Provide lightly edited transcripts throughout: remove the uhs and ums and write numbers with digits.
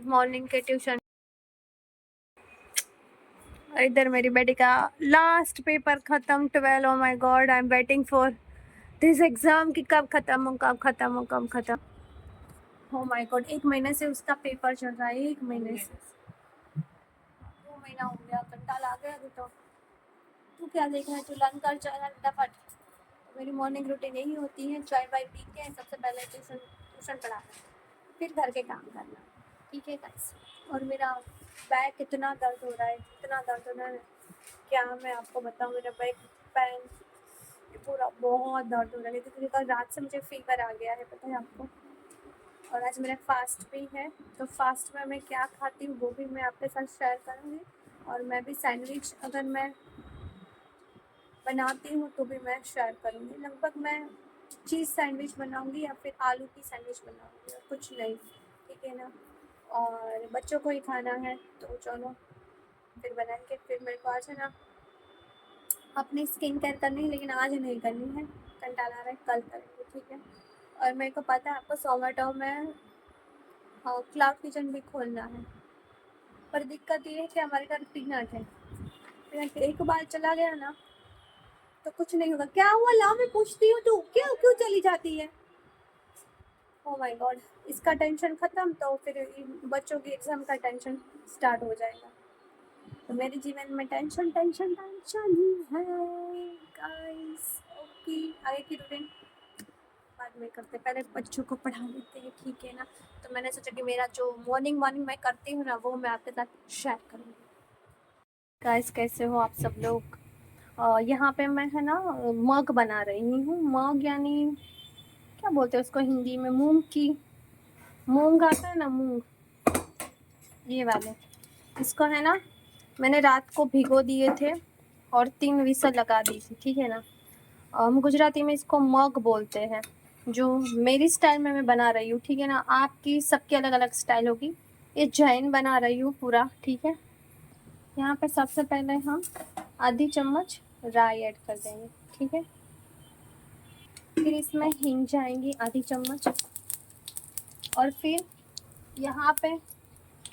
Morning के tuition. इधर मेरी बेटी का लास्ट पेपर खत्म 12। Oh my God, I am waiting for this exam कि कब खत्म हो, कब खत्म हो, कब खत्म। ओ माय गॉड, 1 महीने से उसका पेपर चल रहा है। 1 महीने से 2 महीना हो गया। कंटाल आ गया अभी तो। तू क्या देख रहा है? तू लर्न कर चला फटाफट। मेरी मॉर्निंग रूटीन यही होती है, चाय वाय पी के सबसे पहले ट्यूशन पढ़ाना, फिर घर के काम करना। ठीक है गाइस। और मेरा बैक इतना दर्द हो रहा है, इतना दर्द हो रहा है, क्या मैं आपको बताऊँ। मेरा बैक पैन पूरा बहुत दर्द हो रहा है, क्योंकि कल रात से मुझे फीवर आ गया है, पता है आपको। और आज मेरा फास्ट भी है, तो फास्ट में मैं क्या खाती हूँ वो भी मैं आपके साथ शेयर करूँगी। और मैं भी सैंडविच अगर मैं बनाती हूँ तो भी मैं शेयर करूँगी। लगभग मैं चीज़ सैंडविच बनाऊँगी या फिर आलू की सैंडविच बनाऊँगी, और कुछ नहीं। ठीक है ना। और बच्चों को ही खाना है, तो चलो फिर बनाएंगे। फिर मेरे को आज है ना अपनी स्किन केयर करनी है, लेकिन आज नहीं करनी है, कंटाल आ रहा है, कल करेंगे। ठीक है। और मेरे को पता है आपको जोमेटो में क्लाउड किचन भी खोलना है, पर दिक्कत ये है कि हमारे घर पीनट है। पीनट एक बार चला गया ना तो कुछ नहीं होगा। क्या हुआ? लाओ मैं पूछती हूँ, तू क्यों क्यों चली जाती है? ओ माय गॉड, इसका टेंशन खत्म तो फिर बच्चों की एग्जाम का टेंशन स्टार्ट हो जाएगा। तो मेरे जीवन में टेंशन टेंशन टेंशन ही है गाइस। ओके, आगे की रूटीन बाद में करते, पहले बच्चों को पढ़ा लेते हैं। ठीक है ना। तो मैंने सोचा कि मेरा जो मॉर्निंग मैं करती हूँ ना, वो मैं आपके साथ शेयर करूँगी। गाइस कैसे हो आप सब लोग? यहाँ पे मैं है ना मग बना रही हूँ। मग यानी क्या बोलते हैं उसको हिंदी में? मूंग आता है ना, मूंग, ये वाले। इसको है ना मैंने रात को भिगो दिए थे और 3 विसल लगा दी थी। ठीक है ना। हम गुजराती में इसको मग बोलते हैं, जो मेरी स्टाइल में मैं बना रही हूँ। ठीक है ना। आपकी सबकी अलग अलग स्टाइल होगी। ये जैन बना रही हूँ पूरा। ठीक है। यहाँ पे सबसे पहले हम आधी चम्मच राई ऐड कर देंगे। ठीक है। फिर इसमें हिंग जाएंगी आधी चम्मच। और फिर यहाँ पे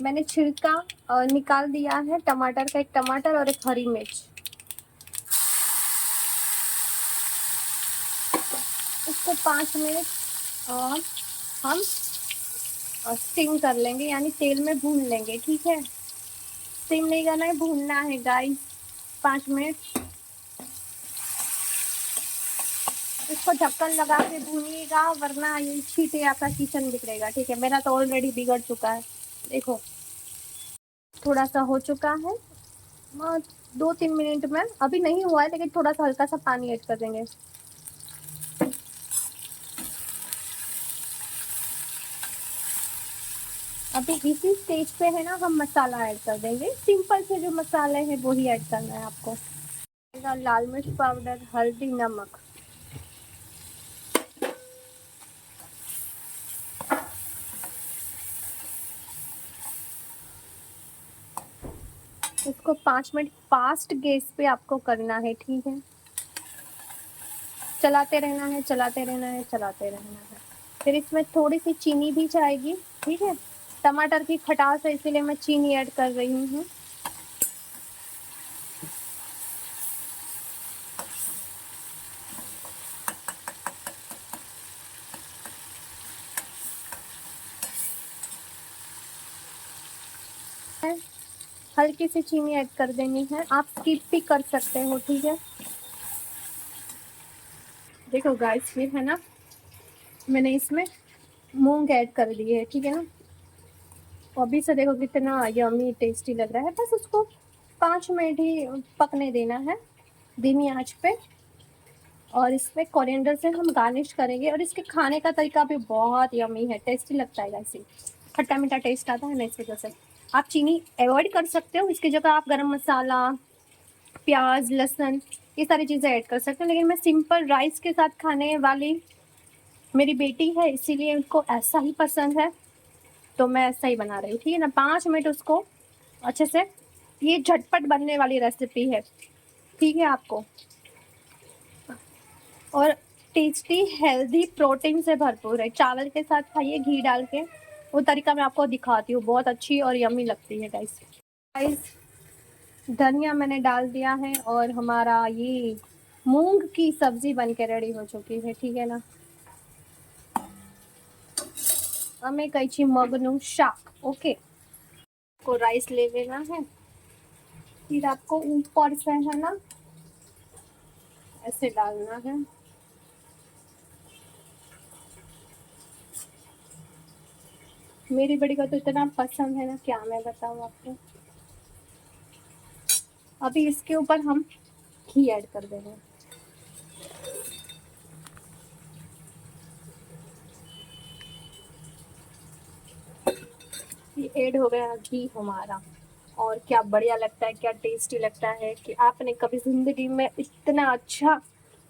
मैंने छिलका निकाल दिया है टमाटर का, 1 टमाटर और 1 हरी मिर्च। इसको 5 मिनट और हम स्टीम कर लेंगे, यानी तेल में भून लेंगे। ठीक है। स्टीम नहीं करना है, भूनना है गाइस। 5 मिनट इसको ढक्कन लगा के भूनिएगा, वरना ये छींटे आपका किचन बिगड़ेगा। ठीक है। मेरा तो ऑलरेडी बिगड़ चुका है, देखो थोड़ा सा हो चुका है। 2-3 मिनट में अभी नहीं हुआ है, लेकिन थोड़ा सा हल्का सा पानी ऐड कर देंगे। अभी इसी स्टेज पे है ना हम मसाला ऐड कर देंगे। सिंपल से जो मसाले हैं वो ही ऐड करना है आपको। लाल मिर्च पाउडर, हल्दी, नमक। इसको 5 मिनट फास्ट गैस पे आपको करना है। ठीक है। चलाते रहना है, चलाते रहना है, चलाते रहना है। फिर इसमें थोड़ी सी चीनी भी जाएगी। ठीक है। टमाटर की खटास है इसीलिए मैं चीनी ऐड कर रही हूँ। हल्की सी चीनी ऐड कर देनी है, आप स्किप भी कर सकते हो। ठीक है। देखो गाइस, फिर है ना मैंने इसमें मूंग ऐड कर दिए है। ठीक है ना। अभी से देखो कितना यमी टेस्टी लग रहा है। बस उसको 5 मिनट ही पकने देना है धीमी आंच पे। और इसमें कोरिएंडर से हम गार्निश करेंगे, और इसके खाने का तरीका भी बहुत यमी है, टेस्टी लगता है वैसे। खट्टा मीठा टेस्ट आता है ना, इस वजह से आप चीनी अवॉइड कर सकते हो। इसकी जगह आप गरम मसाला, प्याज, लहसुन, ये सारी चीज़ें ऐड कर सकते हो। लेकिन मैं सिंपल राइस के साथ खाने वाली मेरी बेटी है, इसीलिए उनको ऐसा ही पसंद है, तो मैं ऐसा ही बना रही हूँ। ठीक है ना। 5 मिनट उसको अच्छे से, ये झटपट बनने वाली रेसिपी है। ठीक है आपको। और टेस्टी, हेल्दी, प्रोटीन से भरपूर है। चावल के साथ खाइए घी डाल के, वो तरीका मैं आपको दिखाती हूँ, बहुत अच्छी और यम्मी लगती है गाइस। धनिया मैंने डाल दिया है और हमारा ये मूंग की सब्जी बन के रेडी हो चुकी है, ठीक है ना। हमें कही मगनू शाक, ओके। को राइस ले लेना है, फिर आपको ऊपर से है ना ऐसे डालना है। मेरी बड़ी को तो इतना पसंद है ना, क्या मैं बताऊँ आपको। अभी इसके ऊपर हम घी ऐड कर देंगे। ये ऐड हो गया घी हमारा, और क्या बढ़िया लगता है, क्या टेस्टी लगता है कि आपने कभी जिंदगी में इतना अच्छा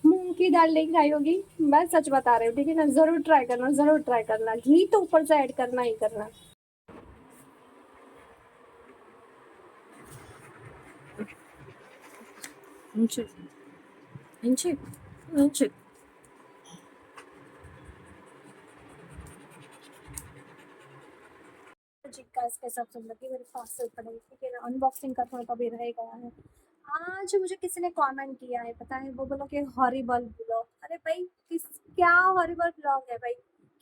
मूंग की दाल नहीं खाई होगी। मैं सच बता रही हूँ, ठीक है ना। जरूर ट्राई करना, जरूर ट्राई करना। घी तो ऊपर से ऐड करना ही करना। इंची इंची इंची जिक्का इसके सब जिंदगी मेरे पास से पड़े, ठीक है ना। अनबॉक्सिंग का थोड़ा कभी रह गया है। आज मुझे किसी ने कमेंट किया है, पता है, वो बोलो कि हॉरिबल ब्लॉग। अरे भाई, किस क्या हॉरिबल ब्लॉग है भाई?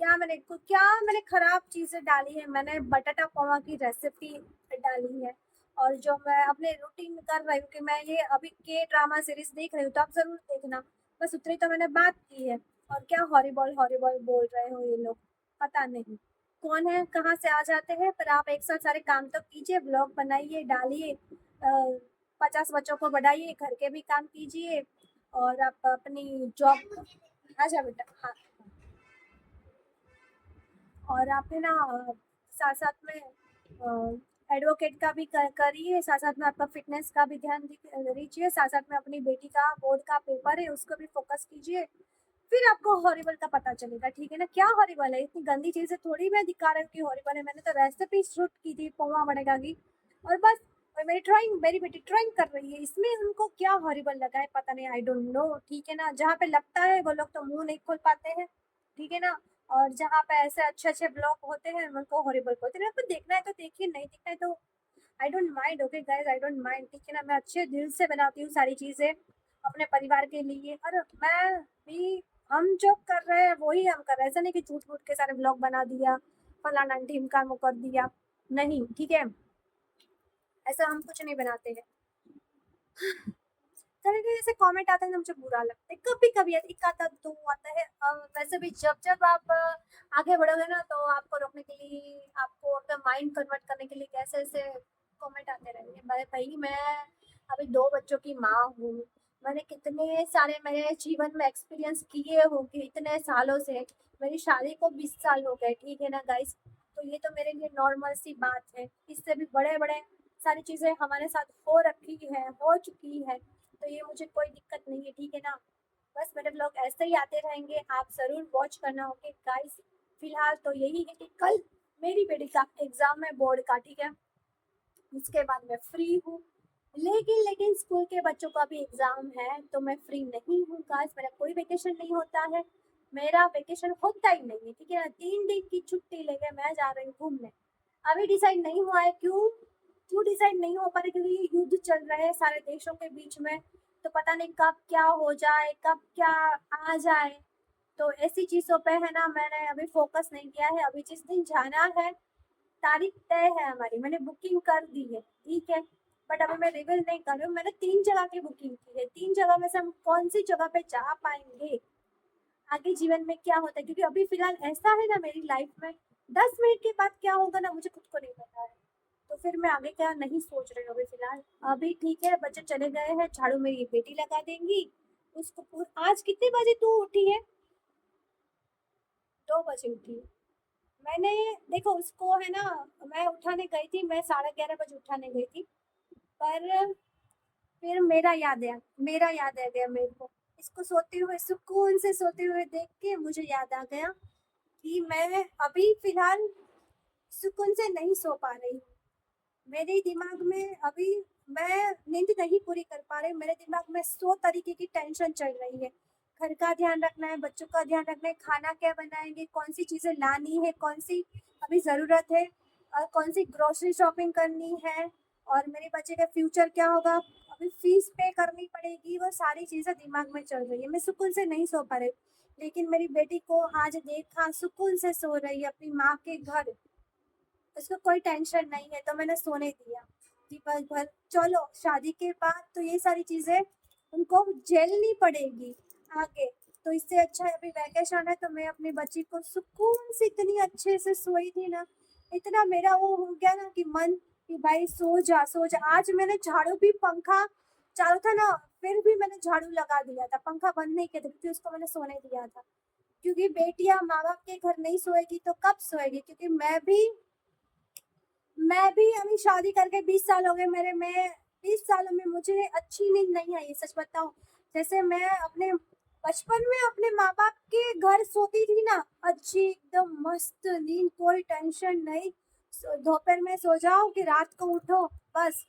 क्या मैंने खराब चीजें डाली है? मैंने बटाटा पोहा की रेसिपी डाली है, और जो मैं अपने रूटीन कर रही हूँ कि मैं ये अभी के ड्रामा सीरीज देख रही हूँ, तो आप जरूर देखना। बस उतनी तो मैंने बात की है। और क्या हॉरिबल हॉरिबल बोल रहे हो ये लोग, पता नहीं कौन है, कहाँ से आ जाते हैं। पर आप एक साथ सारे काम तो कीजिए, ब्लॉग बनाइए, डालिए, 50 बच्चों को बढ़ाइए, घर के भी काम कीजिए, और आप अपनी जॉब। अच्छा बेटा, हाँ। और आप है ना साथ साथ में एडवोकेट का भी करिए, साथ साथ में आपका फिटनेस का भी ध्यान दीजिए, साथ साथ में अपनी बेटी का बोर्ड का पेपर है उसको भी फोकस कीजिए। फिर आपको हॉरिबल का पता चलेगा, ठीक है ना। क्या हॉरिबल है? इतनी गंदी चीजें थोड़ी मैं दिखा रही हूँ कि हॉरिबल है। मैंने तो रेसिपी शूट की थी पोहा बनेगा की, और बस। और मेरी बेटी ड्राइंग कर रही है, इसमें उनको क्या हॉरिबल लगा है पता नहीं, आई डोंट नो, ठीक है ना। जहाँ पे लगता है वो लोग तो मुंह नहीं खोल पाते हैं, ठीक है ना। और जहाँ पे ऐसे अच्छे अच्छे ब्लॉग होते हैं उनको हॉरिबल बोलते हैं। आपको देखना है तो देखिए, नहीं देखना है तो I don't mind, okay guys, I don't mind, ठीक है ना। मैं अच्छे दिल से बनाती हूँ सारी चीजें अपने परिवार के लिए, और मैं भी, हम जो कर रहे हैं वही हम कर रहे हैं। ऐसा नहीं कि झूठ मूठ के सारे ब्लॉग बना दिया, फलाना ढीमका वो कर दिया, नहीं, ठीक है। ऐसा हम कुछ नहीं बनाते हैं। तरह के जैसे कमेंट आते हैं ना, मुझे बुरा लगता है कभी कभी, एक आता दो आता है। वैसे भी जब जब आप आगे बढ़ोगे ना, तो आपको रोकने के लिए, आपको अपना माइंड कन्वर्ट करने के लिए कैसे ऐसे कमेंट आते रहेंगे। भाई मैं अभी 2 बच्चों की माँ हूँ। मैंने कितने सारे मेरे जीवन में एक्सपीरियंस किए होंगे इतने सालों से। मेरी शादी को 20 साल हो गए, ठीक है ना गाइस। तो ये तो मेरे लिए नॉर्मल सी बात है। इससे भी बड़े बड़े सारी चीजें हमारे साथ हो रखी है, हो चुकी है, तो ये मुझे कोई दिक्कत नहीं है, ठीक है ना। बस मेरे ब्लॉग ऐसे ही आते रहेंगे, आप जरूर वॉच करना, ओके गाइस। फिलहाल तो यही है कि कल मेरी बेटी का एग्जाम है बोर्ड का, ठीक है। उसके बाद मैं फ्री हूँ, लेकिन स्कूल के बच्चों का भी एग्जाम है, तो मैं फ्री नहीं हूँ गाइस। मेरा कोई वेकेशन नहीं होता है, मेरा वेकेशन होता ही नहीं है, ठीक है ना। 3 दिन की छुट्टी लेके मैं जा रही हूँ घूमने। अभी डिसाइड नहीं हुआ है, क्यों क्यों डिसाइड नहीं हो पा रहा, क्योंकि युद्ध चल रहे हैं सारे देशों के बीच में। तो पता नहीं कब क्या हो जाए, कब क्या आ जाए। तो ऐसी चीजों पे है ना, मैंने अभी फोकस नहीं किया है। अभी जिस दिन जाना है, तारीख तय है हमारी, मैंने बुकिंग कर दी है, ठीक है। बट अभी मैं रिवील नहीं कर रही हूँ। मैंने 3 जगह की बुकिंग की है, 3 जगह में से हम कौन सी जगह पे जा पाएंगे, आगे जीवन में क्या होता है, क्योंकि अभी फिलहाल ऐसा है ना मेरी लाइफ में, 10 मिनट के बाद क्या होगा ना, मुझे खुद को नहीं पता है। तो फिर मैं आगे क्या नहीं सोच रही हूँ अभी फिलहाल। अभी ठीक है, बच्चे चले गए हैं, झाड़ू मेरी बेटी लगा देंगी उसको। आज कितने बजे तू उठी है? 2 बजे उठी है। मैंने, देखो उसको है ना, मैं उठाने गई थी, मैं 11:30 बजे उठाने गई थी। पर फिर मेरा याद आ गया मेरे को। इसको सोते हुए, सुकून से सोते हुए देख के मुझे याद आ गया कि मैं अभी फिलहाल सुकून से नहीं सो पा रही हूँ। मेरे दिमाग में अभी, मैं नींद नहीं पूरी कर पा रही। मेरे दिमाग में 100 तरीके की टेंशन चल रही है। घर का ध्यान रखना है, बच्चों का ध्यान रखना है, खाना क्या बनाएंगे, कौन सी चीजें लानी है, कौन सी अभी ज़रूरत है और कौन सी ग्रोसरी शॉपिंग करनी है और मेरे बच्चे का फ्यूचर क्या होगा, अभी फीस पे करनी पड़ेगी, वो सारी चीज़ें दिमाग में चल रही है। मैं सुकून से नहीं सो पा रही, लेकिन मेरी बेटी को आज देखा सुकून से सो रही है अपनी माँ के घर, उसको कोई टेंशन नहीं है, तो मैंने सोने दिया दिवस भर। चलो शादी के बाद तो ये सारी चीज़ें उनको झेलनी पड़ेगी आगे, तो इससे अच्छा है अभी वैकेशन है तो मैं अपनी बच्ची को सुकून से इतनी अच्छे से सोई थी ना, इतना मेरा वो हो गया ना कि मन कि भाई सो जा सो जा। आज मैंने झाड़ू भी, पंखा चालू था ना, फिर भी मैंने झाड़ू लगा दिया था, पंखा बंद नहीं किया था क्योंकि उसको मैंने सोने दिया था। क्योंकि बेटियां माँ बाप के घर नहीं सोएगी तो कब सोएगी, क्योंकि मैं भी अभी शादी करके 20 साल हो गए मेरे, मैं 20 सालों में मुझे अच्छी नींद नहीं आई, सच बताऊं। जैसे मैं अपने बचपन में अपने माँ बाप के घर सोती थी ना, अच्छी एकदम मस्त नींद, कोई टेंशन नहीं, दोपहर में सो जाओ कि रात को उठो, बस।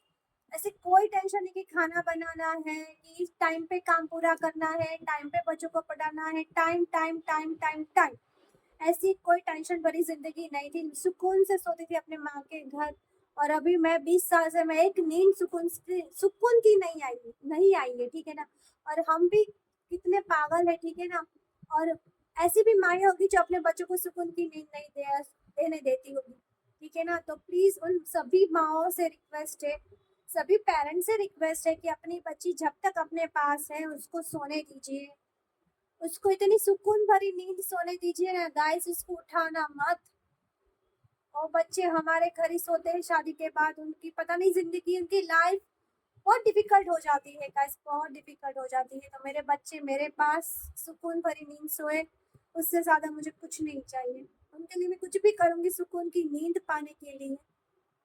ऐसे कोई टेंशन नहीं कि खाना बनाना है, कि टाइम पे काम पूरा करना है, टाइम पे बच्चों को पढ़ाना है, time time time time time, ऐसी कोई टेंशन भरी जिंदगी नहीं थी, सुकून से सोती थी अपने माँ के घर। और अभी मैं 20 साल से मैं एक नींद सुकून की नहीं आई है, ठीक है ना। और हम भी कितने पागल है, ठीक है ना। और ऐसी भी माएँ होगी जो अपने बच्चों को सुकून की नींद नहीं देने देती होगी, ठीक है ना। तो प्लीज उन सभी माओ से रिक्वेस्ट है, सभी पेरेंट्स से रिक्वेस्ट है कि अपनी बच्ची जब तक अपने पास है उसको सोने दीजिए, उसको इतनी सुकून भरी नींद सोने दीजिए ना गाइस, उसको उठाना मत। और बच्चे हमारे घर ही सोते हैं शादी के बाद, उनकी पता नहीं जिंदगी, उनकी लाइफ बहुत डिफिकल्ट हो जाती है गाइस, बहुत डिफिकल्ट हो जाती है। तो मेरे बच्चे मेरे पास सुकून भरी नींद सोए, उससे ज्यादा मुझे कुछ नहीं चाहिए। उनके लिए मैं कुछ भी करूंगी सुकून की नींद पाने के लिए,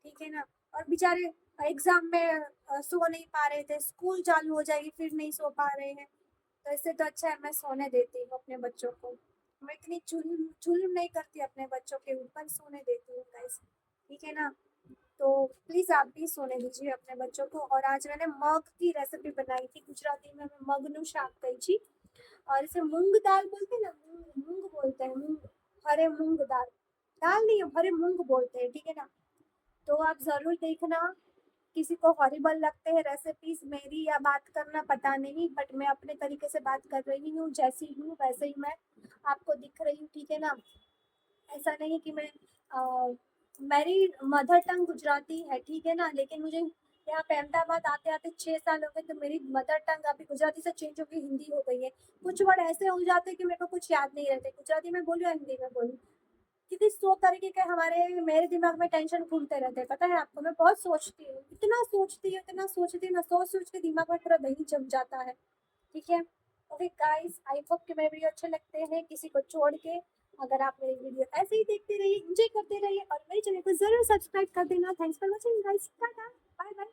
ठीक है ना। और बेचारे एग्जाम में सो नहीं पा रहे थे, स्कूल चालू हो जाएगी फिर नहीं सो पा रहे हैं, तो इससे तो अच्छा है मैं सोने देती हूँ अपने बच्चों को। मैं इतनी जुल्म जुल्म नहीं करती अपने बच्चों के ऊपर, सोने देती हूँ गाइस, ठीक है ना। तो प्लीज आप भी सोने दीजिए अपने बच्चों को। और आज मैंने मग की रेसिपी बनाई थी, गुजराती में मैं मगनू शाक कही थी, और इसे मूंग दाल बोलते हैं ना, मूंग मूंग बोलते हैं, मूंग, हरे मूंग दाल, दाल नहीं है, हरे मूंग बोलते हैं, ठीक है ना। तो आप जरूर देखना। किसी को हॉरिबल लगते हैं रेसिपीज मेरी या बात करना, पता नहीं, बट मैं अपने तरीके से बात कर रही हूँ, जैसी हूँ वैसे ही मैं आपको दिख रही हूँ, ठीक है ना। ऐसा नहीं कि मैं मेरी मदर टंग गुजराती है, ठीक है ना, लेकिन मुझे यहाँ पे अहमदाबाद आते आते 6 साल हो गए, तो मेरी मदर टंग अभी गुजराती से चेंज होकर हिंदी हो गई है। कुछ वर्ड ऐसे हो जाते हैं कि मेरे को कुछ याद नहीं रहते, गुजराती में बोलूँ या हिंदी में बोलूँ, क्योंकि 100 तरीके के हमारे मेरे दिमाग में टेंशन घूमते रहते हैं, पता है आपको। मैं बहुत सोचती हूँ, इतना सोचती हूँ ना, सोच सोच के दिमाग में पूरा दही जम जाता है, ठीक है। ओके गाइस, आई होप कि मेरे वीडियो अच्छे लगते हैं किसी को छोड़ के। अगर आप मेरी वीडियो ऐसे ही देखते रहिए, एंजॉय करते रहिए, और मेरे चैनल को जरूर सब्सक्राइब कर देना। Thanks for watching guys, tata, bye bye.